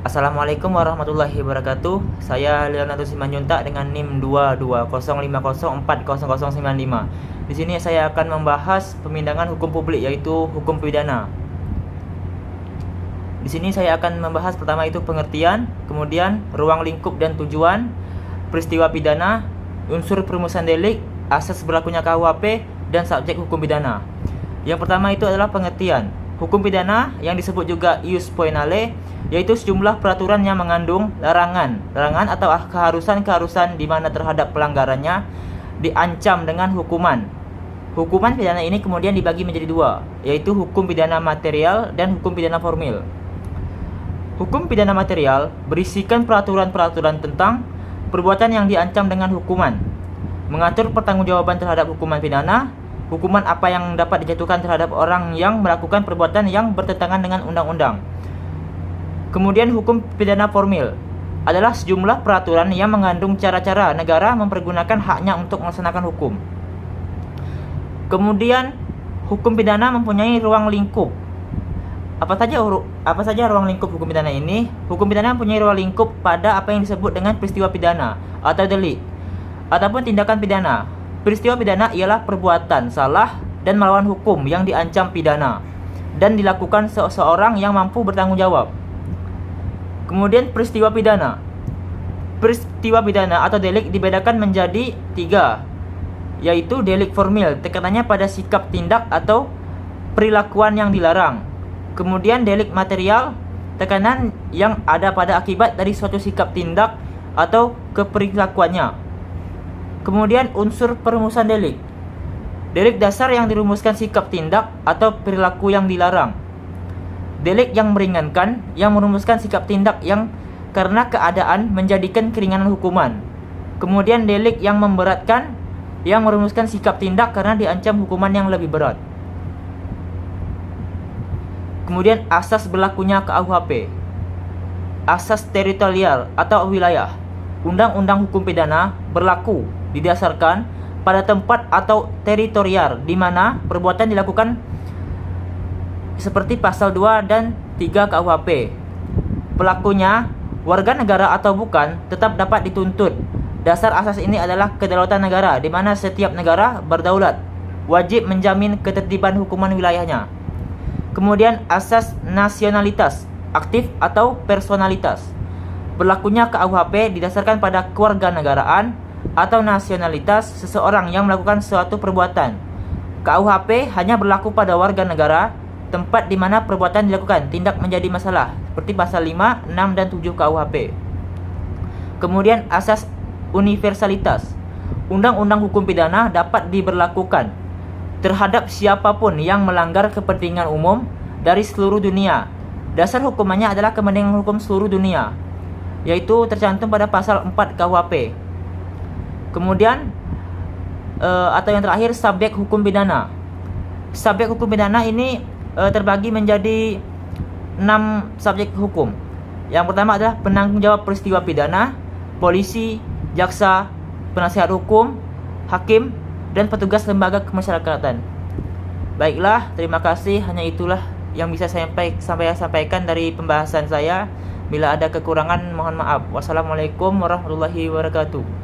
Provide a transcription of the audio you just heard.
Assalamualaikum warahmatullahi wabarakatuh. Saya Leonardo Simanjuntak dengan NIM 2205040095. Di sini saya akan membahas pemindangan hukum publik, yaitu hukum pidana. Di sini saya akan membahas pertama itu pengertian, kemudian ruang lingkup dan tujuan, peristiwa pidana, unsur perumusan delik, asas berlakunya KUHP, dan subjek hukum pidana. Yang pertama itu adalah pengertian. Hukum pidana yang disebut juga ius poenale, yaitu sejumlah peraturan yang mengandung larangan atau keharusan di mana terhadap pelanggarannya diancam dengan hukuman. Hukuman pidana ini kemudian dibagi menjadi dua, yaitu hukum pidana material dan hukum pidana formil. Hukum pidana material berisikan peraturan-peraturan tentang perbuatan yang diancam dengan hukuman, mengatur pertanggungjawaban terhadap hukuman pidana, hukuman apa yang dapat dijatuhkan terhadap orang yang melakukan perbuatan yang bertentangan dengan undang-undang. Kemudian hukum pidana formil adalah sejumlah peraturan yang mengandung cara-cara negara mempergunakan haknya untuk melaksanakan hukum. Kemudian hukum pidana mempunyai ruang lingkup. Apa saja ruang lingkup hukum pidana ini? Hukum pidana mempunyai ruang lingkup pada apa yang disebut dengan peristiwa pidana atau delik ataupun tindakan pidana. Peristiwa pidana ialah perbuatan salah dan melawan hukum yang diancam pidana dan dilakukan seseorang yang mampu bertanggung jawab. Kemudian peristiwa pidana atau delik dibedakan menjadi tiga, yaitu delik formil, tekanannya pada sikap tindak atau perilakuan yang dilarang. Kemudian delik material, tekanan yang ada pada akibat dari suatu sikap tindak atau keperilakuannya. Kemudian unsur perumusan delik. Delik dasar yang dirumuskan sikap tindak atau perilaku yang dilarang. Delik yang meringankan yang merumuskan sikap tindak yang karena keadaan menjadikan keringanan hukuman. Kemudian delik yang memberatkan yang merumuskan sikap tindak karena diancam hukuman yang lebih berat. Kemudian asas berlakunya KUHP. Asas teritorial atau wilayah. Undang-undang hukum pidana berlaku didasarkan pada tempat atau teritorial di mana perbuatan dilakukan, seperti pasal 2 dan 3 KUHP. Pelakunya warga negara atau bukan tetap dapat dituntut. Dasar asas ini adalah kedaulatan negara, di mana setiap negara berdaulat wajib menjamin ketertiban hukuman wilayahnya. Kemudian asas nasionalitas aktif atau personalitas. Berlakunya KUHP didasarkan pada kewarganegaraan atau nasionalitas seseorang yang melakukan suatu perbuatan. KUHP hanya berlaku pada warga negara tempat di mana perbuatan dilakukan tindak menjadi masalah, seperti pasal 5, 6, dan 7 KUHP. Kemudian asas universalitas. Undang-undang hukum pidana dapat diberlakukan terhadap siapapun yang melanggar kepentingan umum dari seluruh dunia. Dasar hukumannya adalah kepentingan hukum seluruh dunia, yaitu tercantum pada pasal 4 KUHP. Kemudian atau yang terakhir, subjek hukum pidana. Subjek hukum pidana ini terbagi menjadi 6 subjek hukum. Yang pertama adalah penanggung jawab peristiwa pidana, polisi, jaksa, penasihat hukum, hakim, dan petugas lembaga kemasyarakatan. Baiklah, terima kasih. Hanya itulah yang bisa saya sampaikan dari pembahasan saya. Bila ada kekurangan, mohon maaf. Wassalamualaikum warahmatullahi wabarakatuh.